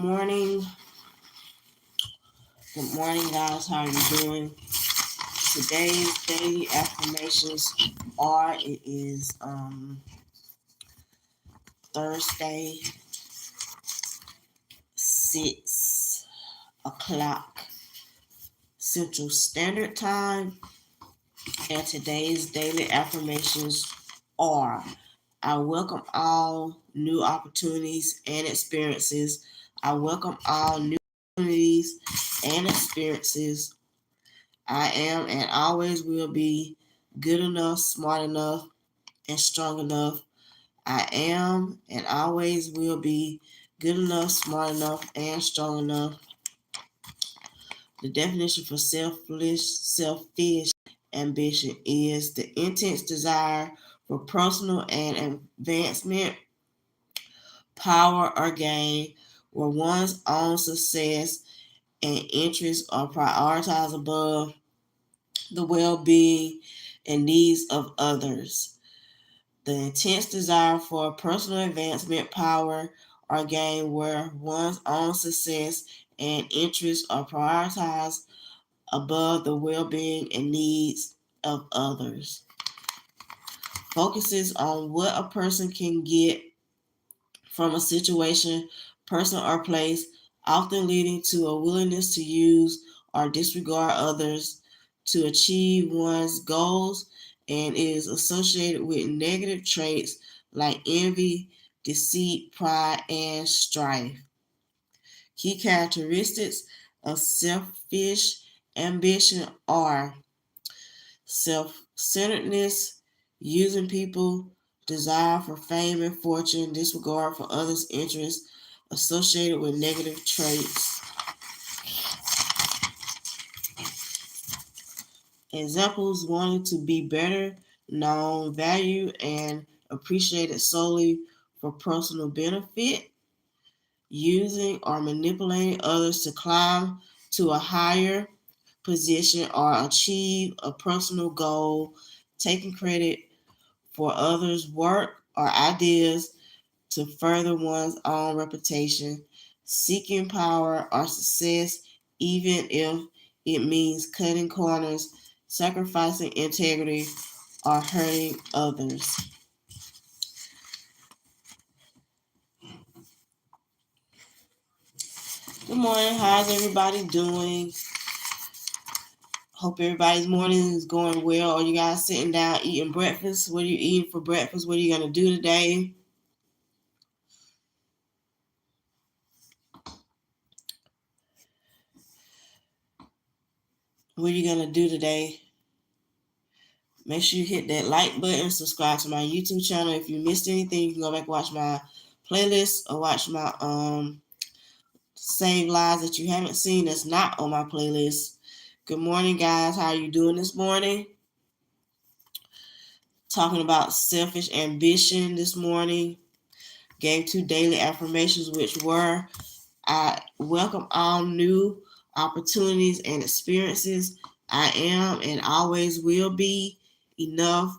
morning. Good morning, guys. How are you doing? Today's daily affirmations are it is Thursday, 6 o'clock Central Standard Time, and today's daily affirmations are: I welcome all new opportunities and experiences. I welcome all new opportunities and experiences. I am and always will be good enough, smart enough, and strong enough. I am and always will be good enough, smart enough, and strong enough. The definition for selfish ambition is the intense desire for personal and advancement, power, or gain, where one's own success and interests are prioritized above the well-being and needs of others. The intense desire for personal advancement, power, or gain, where one's own success and interests are prioritized above the well-being and needs of others. Focuses on what a person can get from a situation, person, or place, often leading to a willingness to use or disregard others to achieve one's goals, and is associated with negative traits like envy, deceit, pride, and strife. Key characteristics of selfish ambition are self-centeredness, using people, desire for fame and fortune, disregard for others' interests, associated with negative traits. Examples: wanting to be better known, valued, and appreciated solely for personal benefit, using or manipulating others to climb to a higher position or achieve a personal goal, taking credit for others' work or ideas to further one's own reputation, seeking power or success, even if it means cutting corners, sacrificing integrity, or hurting others. Good morning. How's everybody doing? Hope everybody's morning is going well. Are you guys sitting down eating breakfast? What are you eating for breakfast? What are you going to do today? What are you going to do today? Make sure you hit that like button, subscribe to my YouTube channel. If you missed anything, you can go back and watch my playlist or watch my save lives that you haven't seen that's not on my playlist. Good morning, guys. How are you doing this morning? Talking about selfish ambition this morning. Gave 2 daily affirmations, which were: I welcome all new opportunities and experiences. I am and always will be enough,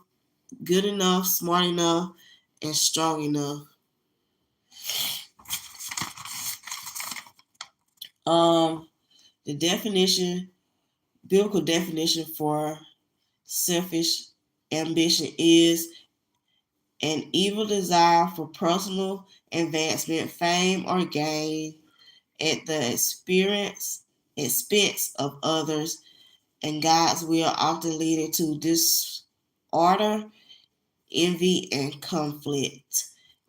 good enough, smart enough, and strong enough. The definition, biblical definition for selfish ambition is an evil desire for personal advancement, fame, or gain at the expense of others, and God's will, often leading to disorder, envy, and conflict.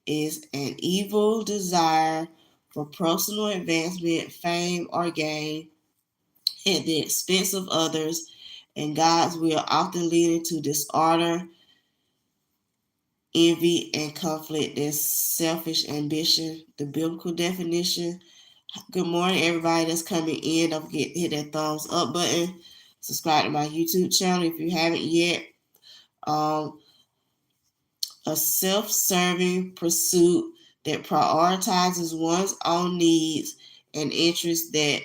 Is an evil desire for personal advancement, fame, or gain at the expense of others, and God's will, often leading to disorder, envy, and conflict. Is selfish ambition, the biblical definition. Good morning, everybody that's coming in. Don't forget to hit that thumbs up button. Subscribe to my YouTube channel if you haven't yet. A self-serving pursuit that prioritizes one's own needs and interests that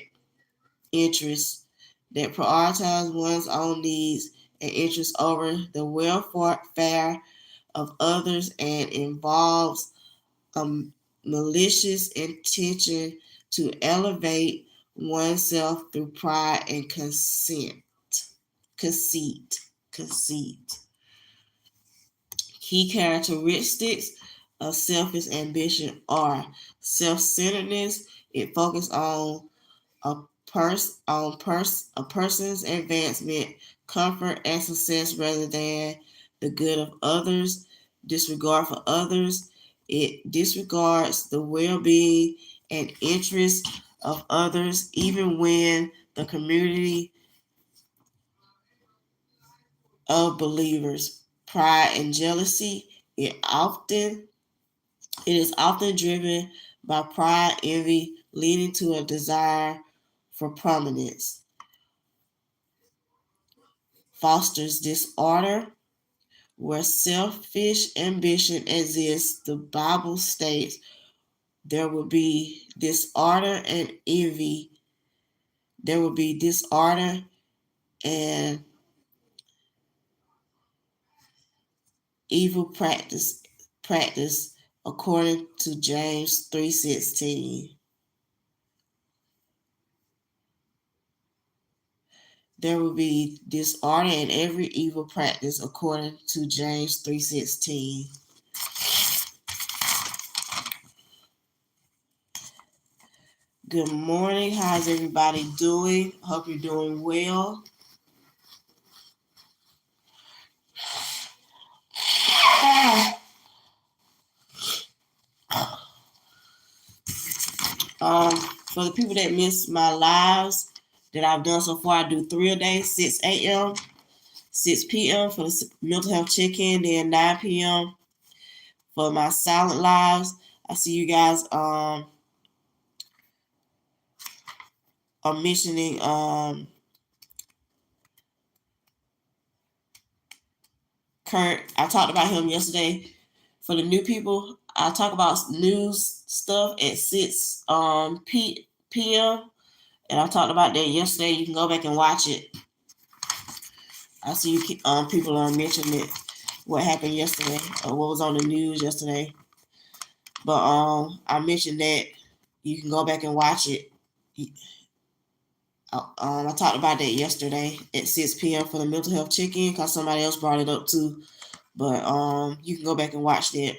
prioritize one's own needs and interests over the welfare of others, and involves a malicious intention to elevate oneself through pride and conceit. Key characteristics of selfish ambition are self-centeredness. It focuses on a person's advancement, comfort, and success rather than the good of others. Disregard for others. It disregards the well-being and interests of others, even when the community of believers. Pride and jealousy. It is often driven by pride, envy, leading to a desire for prominence. Fosters disorder. Where selfish ambition exists, the Bible states there will be disorder and envy. There will be disorder and evil practice according to James 3:16. There will be disorder and every evil practice according to James 3:16. Good morning. How's everybody doing? Hope you're doing well. For the people that missed my lives that I've done so far, I do 3 a day, 6 a.m., 6 p.m. for the mental health check-in, then 9 p.m. for my silent lives. I see you guys are mentioning Kurt. I talked about him yesterday. For the new people, I talk about news stuff at 6 p.m. And I talked about that yesterday. You can go back and watch it. I see you people are mentioning it, what happened yesterday or what was on the news yesterday. But I mentioned that you can go back and watch it. I talked about that yesterday at 6 p.m. for the mental health check-in because somebody else brought it up too. But you can go back and watch that.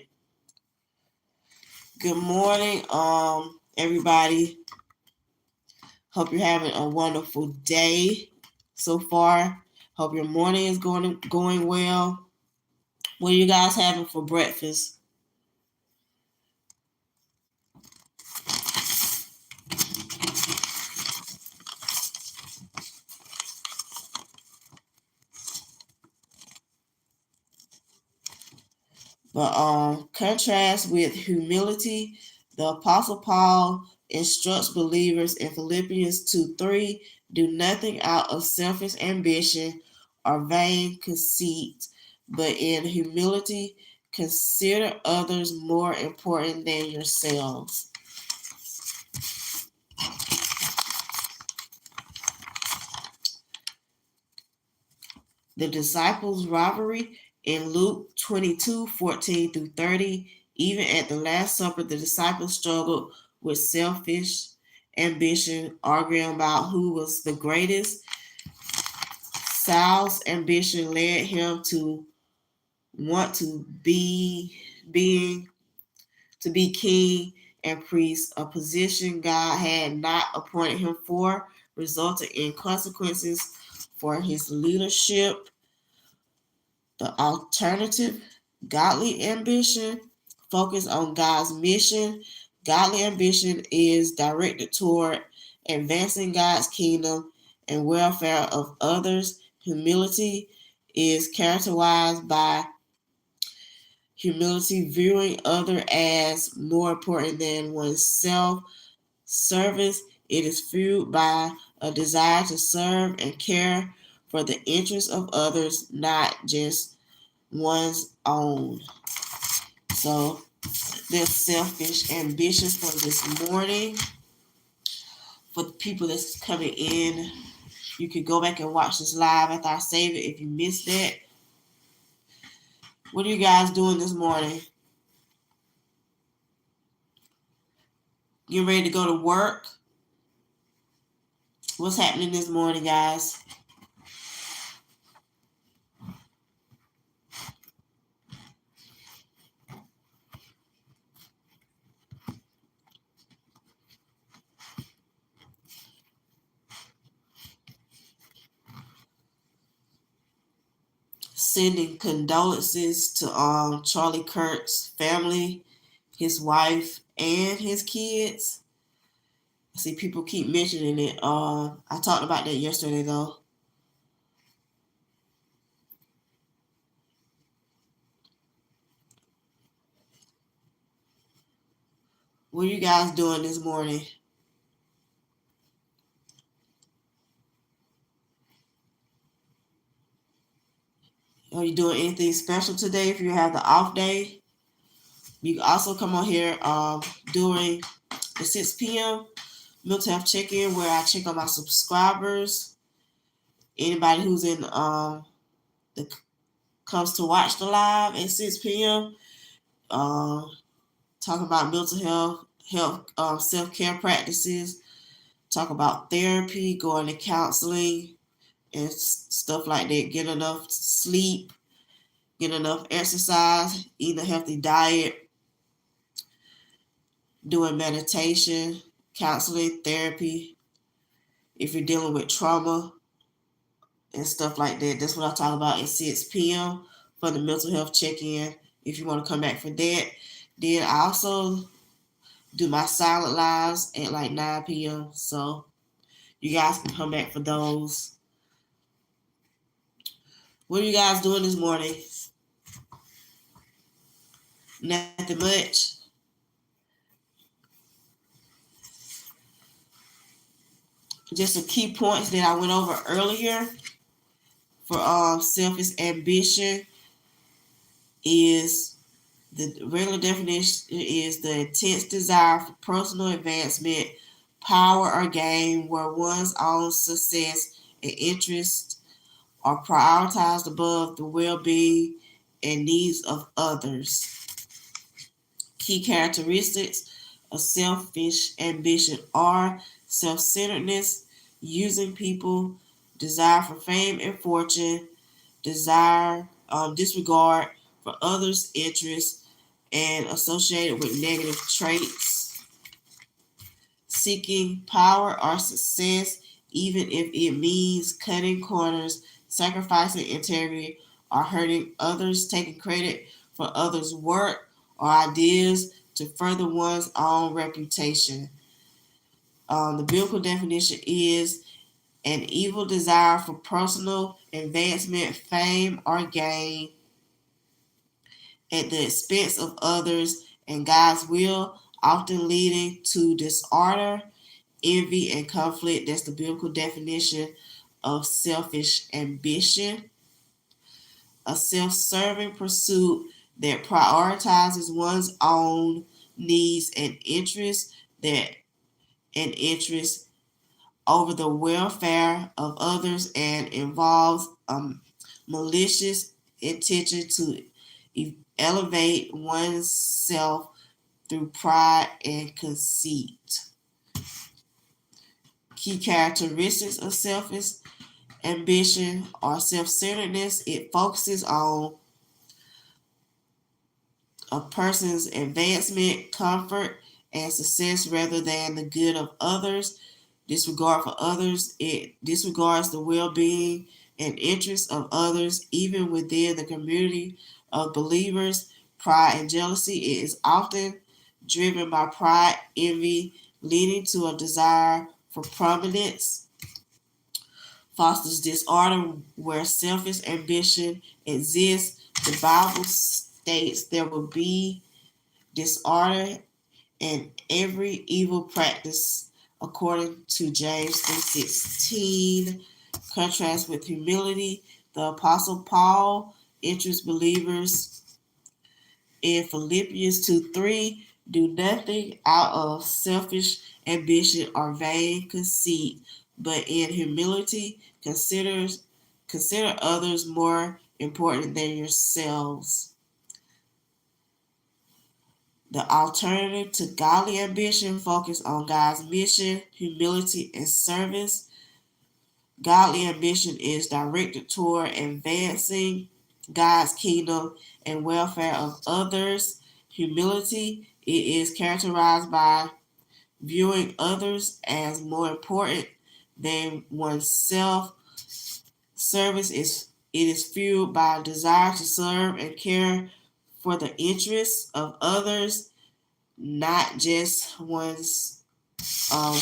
Good morning, everybody. Hope you're having a wonderful day so far. Hope your morning is going well. What are you guys having for breakfast? But contrast with humility, the Apostle Paul instructs believers in Philippians 2:3, do nothing out of selfish ambition or vain conceit, but in humility consider others more important than yourselves. The disciples' rivalry in Luke 22:14-30. Even at the Last Supper, the disciples struggled with selfish ambition, arguing about who was the greatest. Saul's ambition led him to want to be king and priest, a position God had not appointed him for, resulted in consequences for his leadership. The alternative, godly ambition, focus on God's mission. Godly ambition is directed toward advancing God's kingdom and welfare of others. Humility is characterized by humility, viewing others as more important than oneself. Service, it is fueled by a desire to serve and care for the interests of others, not just one's own. So there's selfish ambitions for this morning. For the people that's coming in, you can go back and watch this live after I save it if you missed that. What are you guys doing this morning? Getting ready to go to work. What's happening this morning, guys? Sending condolences to Charlie Kirk's family, his wife, and his kids. I see people keep mentioning it. I talked about that yesterday though. What are you guys doing this morning? Are you doing anything special today if you have the off day? You can also come on here during the 6 p.m. mental health check-in where I check on my subscribers. Anybody who's in the comes to watch the live at 6 p.m. Uh, talk about mental health, self-care practices, talk about therapy, going to counseling, and stuff like that. Get enough sleep, get enough exercise, eat a healthy diet, doing meditation, counseling, therapy. If you're dealing with trauma and stuff like that, that's what I talk about at 6 p.m. for the mental health check-in. If you want to come back for that, then I also do my silent lives at like 9 p.m. So you guys can come back for those. What are you guys doing this morning? Nothing much. Just some key points that I went over earlier for selfish ambition is the regular definition is the intense desire for personal advancement, power, or gain where one's own success and interests are prioritized above the well-being and needs of others. Key characteristics of selfish ambition are self-centeredness, using people, desire for fame and fortune, disregard for others' interests, and associated with negative traits, seeking power or success, even if it means cutting corners, sacrificing integrity, or hurting others, taking credit for others' work or ideas to further one's own reputation. The biblical definition is an evil desire for personal advancement, fame, or gain at the expense of others and God's will, often leading to disorder, envy, and conflict. That's the biblical definition of selfish ambition. A self-serving pursuit that prioritizes one's own needs and interests over the welfare of others and involves malicious intention to elevate oneself through pride and conceit. Key characteristics of selfish ambition are self-centeredness. It focuses on a person's advancement, comfort, and success rather than the good of others. Disregard for others. It disregards the well-being and interests of others, even within the community of believers. Pride and jealousy. It is often driven by pride, envy, leading to a desire for prominence. Fosters disorder where selfish ambition exists. The Bible states there will be disorder and every evil practice according to James 3:16. Contrast with humility, the Apostle Paul enters believers in Philippians 2:3. Do nothing out of selfish ambition or vain conceit, but in humility consider others more important than yourselves. The alternative to godly ambition focus on God's mission, humility, and service. Godly ambition is directed toward advancing God's kingdom and welfare of others. Humility, it is characterized by viewing others as more important than oneself. Service is it is fueled by a desire to serve and care for the interests of others, not just one's um,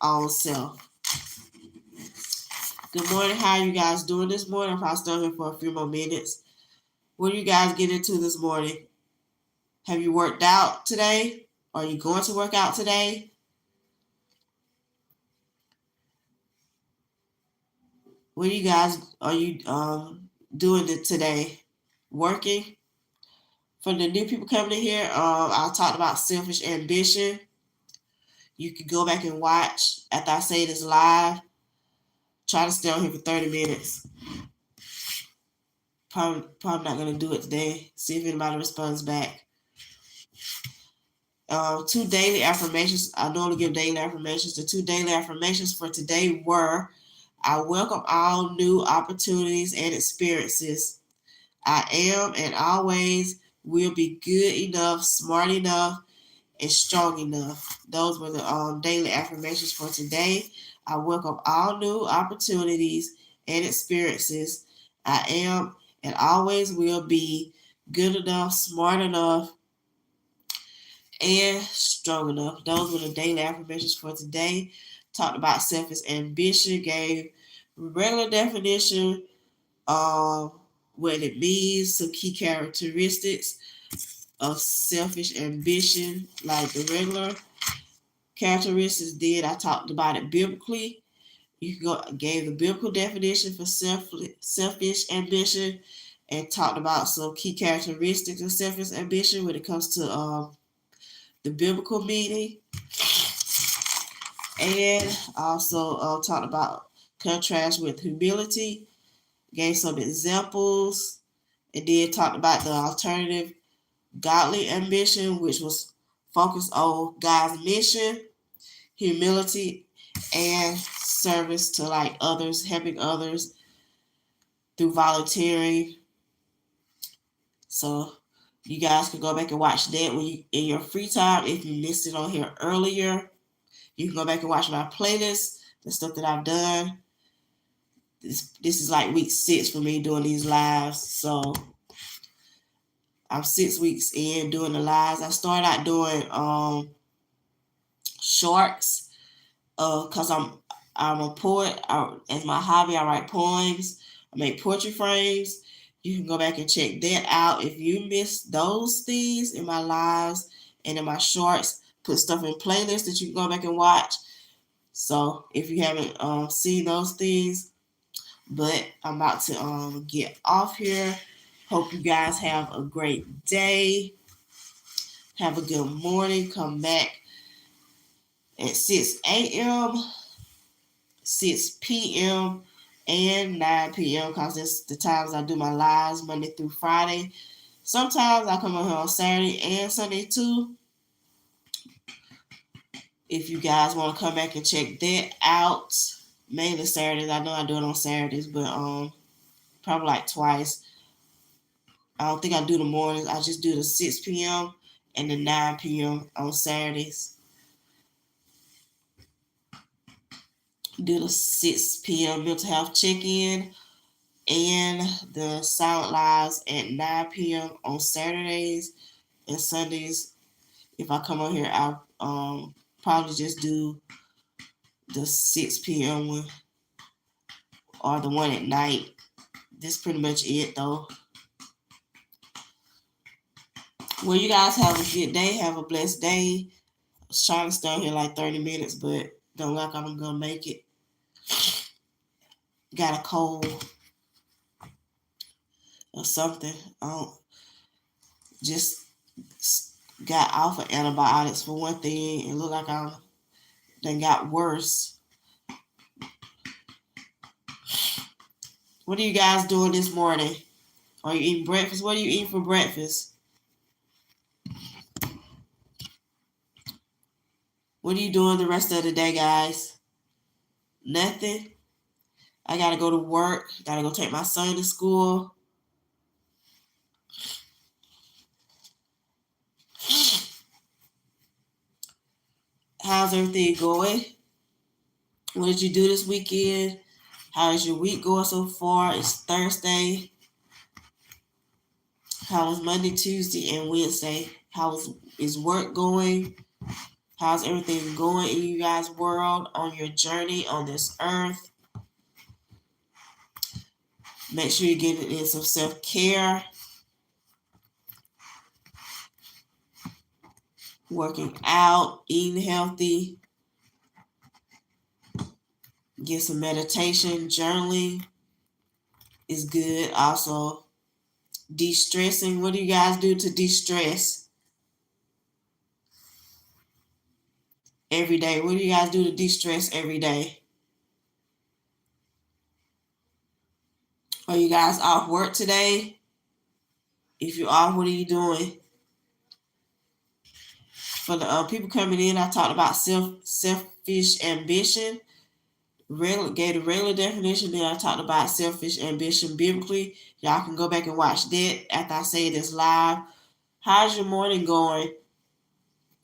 own self. Good morning. How are you guys doing this morning? If I stay here for a few more minutes, what do you guys get into this morning? Have you worked out today? Are you going to work out today? What do you guys are you doing today? Working? For the new people coming in here, I talked about selfish ambition. You can go back and watch after I say this live. Try to stay on here for 30 minutes. Probably not gonna do it today. See if anybody responds back. 2 daily affirmations. I normally give daily affirmations. The 2 daily affirmations for today were: I welcome all new opportunities and experiences. I am and always will be good enough, smart enough, and strong enough. Those were the daily affirmations for today. I welcome all new opportunities and experiences. I am and always will be good enough, smart enough, and strong enough. Those were the daily affirmations for today. Talked about selfish ambition, gave regular definition, what it means, some key characteristics of selfish ambition, like the regular characteristics. Did I talked about it biblically? You can go gave the biblical definition for selfish ambition, and talked about some key characteristics of selfish ambition when it comes to the biblical meaning, and also talked about contrast with humility. Gave some examples, and then talked about the alternative godly ambition, which was focused on God's mission, humility, and service to like others, helping others through volunteering. So you guys can go back and watch that when you in your free time. If you missed it on here earlier, you can go back and watch my playlist, the stuff that I've done. This is like week 6 for me doing these lives. So I'm 6 weeks in doing the lives. I started out doing shorts because I'm a poet. As my hobby, I write poems. I make poetry frames. You can go back and check that out. If you missed those things in my lives and in my shorts, put stuff in playlists that you can go back and watch. So if you haven't seen those things, but I'm about to get off here. Hope you guys have a great day. Have a good morning. Come back at 6 a.m., 6 p.m., and 9 p.m. because that's the times I do my lives Monday through Friday. Sometimes I come on here on Saturday and Sunday too. If you guys want to come back and check that out, mainly Saturdays. I know I do it on Saturdays, but probably like twice. I don't think I do the mornings. I just do the 6 p.m. and the 9 p.m. on Saturdays. Do the 6 p.m. mental health check-in and the silent lives at 9 p.m. on Saturdays and Sundays. If I come on here, I'll probably just do the 6 p.m. one or the one at night. That's pretty much it, though. Well, you guys have a good day. Have a blessed day. I was trying to stay on here like 30 minutes, but don't look like I'm going to make it. Got a cold or something. I don't, just got off of antibiotics for one thing. It looked like I then got worse. What are you guys doing this morning? Are you eating breakfast? What are you eating for breakfast? What are you doing the rest of the day, guys? Nothing. I gotta go to work. Gotta go take my son to school. How's everything going? What did you do this weekend? How is your week going so far? It's Thursday. How was Monday, Tuesday, and Wednesday? Is work going? How's everything going in you guys' world on your journey on this earth? Make sure you're getting in some self-care, working out, eating healthy, get some meditation, journaling is good. Also, de-stressing. What do you guys do to de-stress every day? What do you guys do to de-stress every day? Are you guys off work today? If you're off, what are you doing? For the people coming in, I talked about selfish ambition. Gave the regular definition. Then I talked about selfish ambition biblically. Y'all can go back and watch that after I say this live. How's your morning going,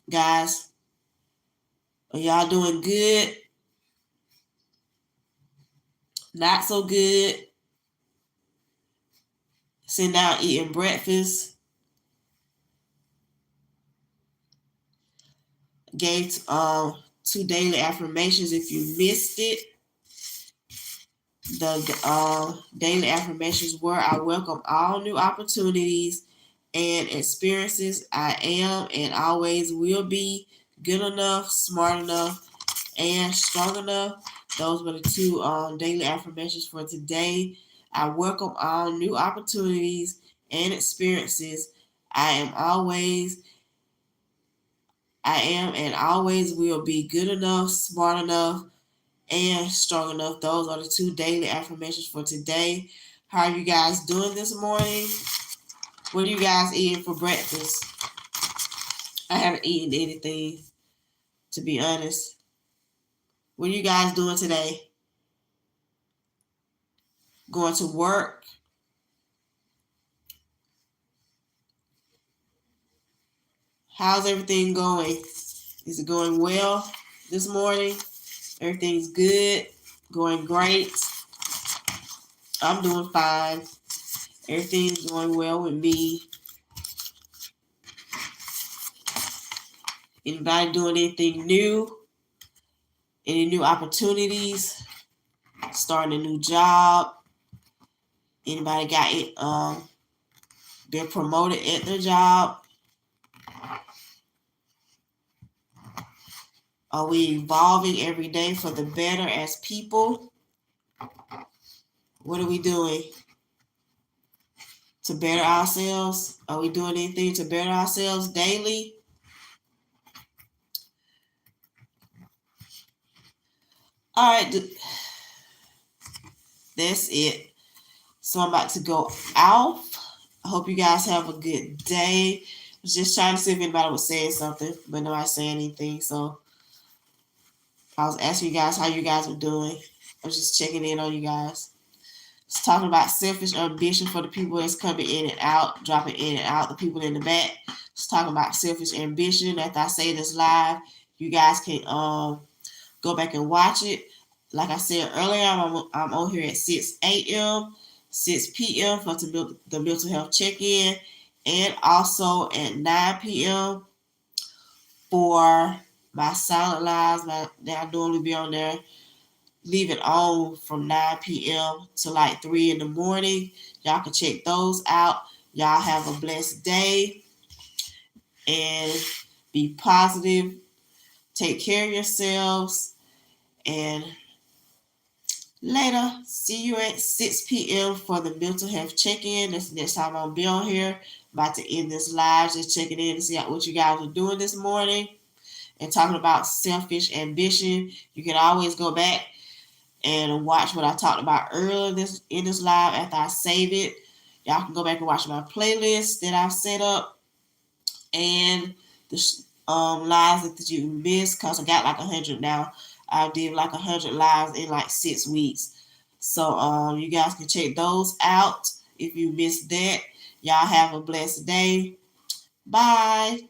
guys? Are y'all doing good? Not so good? Sitting down eating breakfast. Gave 2 daily affirmations. If you missed it, the daily affirmations were: I welcome all new opportunities and experiences. I am and always will be good enough, smart enough, and strong enough. Those were the 2 daily affirmations for today. I welcome all new opportunities and experiences. I am and always will be good enough, smart enough, and strong enough. Those are the 2 daily affirmations for today. How are you guys doing this morning? What are you guys eating for breakfast? I haven't eaten anything, to be honest. What are you guys doing today? Going to work? How's everything going? Is it going well this morning? Everything's good? Going great? I'm doing fine. Everything's going well with me. Anybody doing anything new? Any new opportunities? Starting a new job? Anybody got been promoted at their job? Are we evolving every day for the better as people? What are we doing to better ourselves? Are we doing anything to better ourselves daily? All right, that's it. So I'm about to go out. I hope you guys have a good day. I was just trying to see if anybody was saying something, but nobody's saying anything. So I was asking you guys how you guys were doing. I was just checking in on you guys. It's talking about selfish ambition for the people that's coming in and out, dropping in and out, the people in the back. It's talking about selfish ambition. After I say this live, you guys can go back and watch it. Like I said earlier, I'm on here at 6 a.m., 6 p.m. for the mental health check-in, and also at 9 p.m. for my silent lives that I normally be on there. Leave it on from 9 p.m. to like 3 in the morning. Y'all can check those out. Y'all have a blessed day and be positive. Take care of yourselves. And later, see you at 6 p.m. for the mental health check-in. That's the next time I'll be on here. About to end this live, just checking in to see what you guys are doing this morning. And talking about selfish ambition. You can always go back and watch what I talked about earlier in this live after I save it. Y'all can go back and watch my playlist that I've set up. And lives that you missed, because I got like 100 now. I did like 100 lives in like 6 weeks. So you guys can check those out if you missed that. Y'all have a blessed day. Bye.